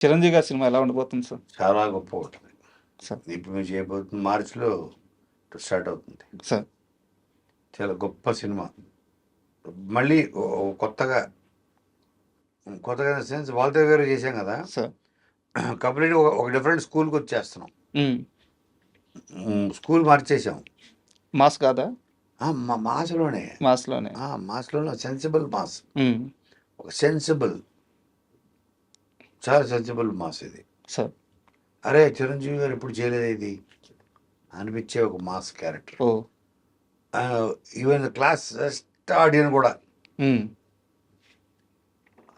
చిరంజీవి గారి సినిమా ఎలా ఉండబోతుంది సార్? చాలా గొప్ప ఉంటుంది. సార్ ఇప్పుడు మీరు చేయబోతుంది మార్చిలో స్టార్ట్ అవుతుంది. సార్ చాలా గొప్ప సినిమా. మళ్ళీ కొత్తగా కొత్తగా సెన్స్ వాల్తేర్ గారు చేశాం కదా, సార్ కంప్లీట్ ఒక డిఫరెంట్ స్కూల్కి వచ్చేస్తున్నాం. ఉమ్. స్కూల్ మార్చేసాం. మాస్ కాదా? మాస్లోనే మాస్లోనే. మాస్లోనే సెన్సిబుల్ మాస్. ఉమ్. ఒక సెన్సిబుల్, చాలా సెన్సిబుల్ మాస్ ఇది. సార్ అరే చిరంజీవి గారు ఇప్పుడు చేయలేదు ఇది అనిపించే ఒక మాస్ క్యారెక్టర్. ఓ. ఈవెన్ క్లాస్ ఆడియన్ కూడా ఉమ్.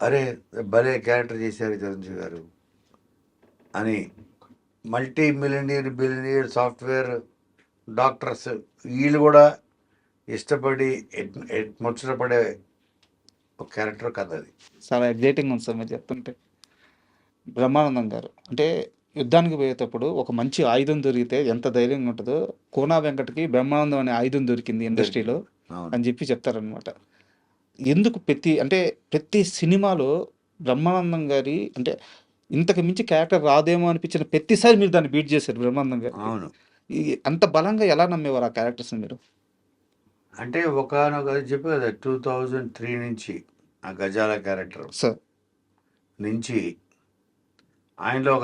అరే భలే క్యారెక్టర్ చేశారు చిరంజీవి గారు అని. మల్టీ బిలియనియర్ సాఫ్ట్వేర్ డాక్టర్స్ వీళ్ళు కూడా ఇష్టపడి ముచ్చటపడే ఒక క్యారెక్టర్ కథ అది. చాలా ఎగ్జైటింగ్ ఉంది సార్ మీరు చెప్తుంటే. బ్రహ్మానందం గారు అంటే యుద్ధానికి పోయేటప్పుడు ఒక మంచి ఆయుధం దొరికితే ఎంత ధైర్యంగా ఉంటుందో, కోనా వెంకటకి బ్రహ్మానందం అనే ఆయుధం దొరికింది ఇండస్ట్రీలో అవును. అని చెప్పి చెప్తారనమాట. ఎందుకు ప్రతి సినిమాలో బ్రహ్మానందం గారి అంటే ఇంతకు మించి క్యారెక్టర్ రాదేమో అనిపించిన ప్రతిసారి మీరు దాన్ని బీట్ చేశారు బ్రహ్మానందం గారు. అవును. అంత బలంగా ఎలా నమ్మేవారు ఆ క్యారెక్టర్స్ మీరు? అంటే ఒకనొక చెప్పి కదా 2003 నుంచి ఆ గజాల క్యారెక్టర్ సార్ నుంచి ఆయనలో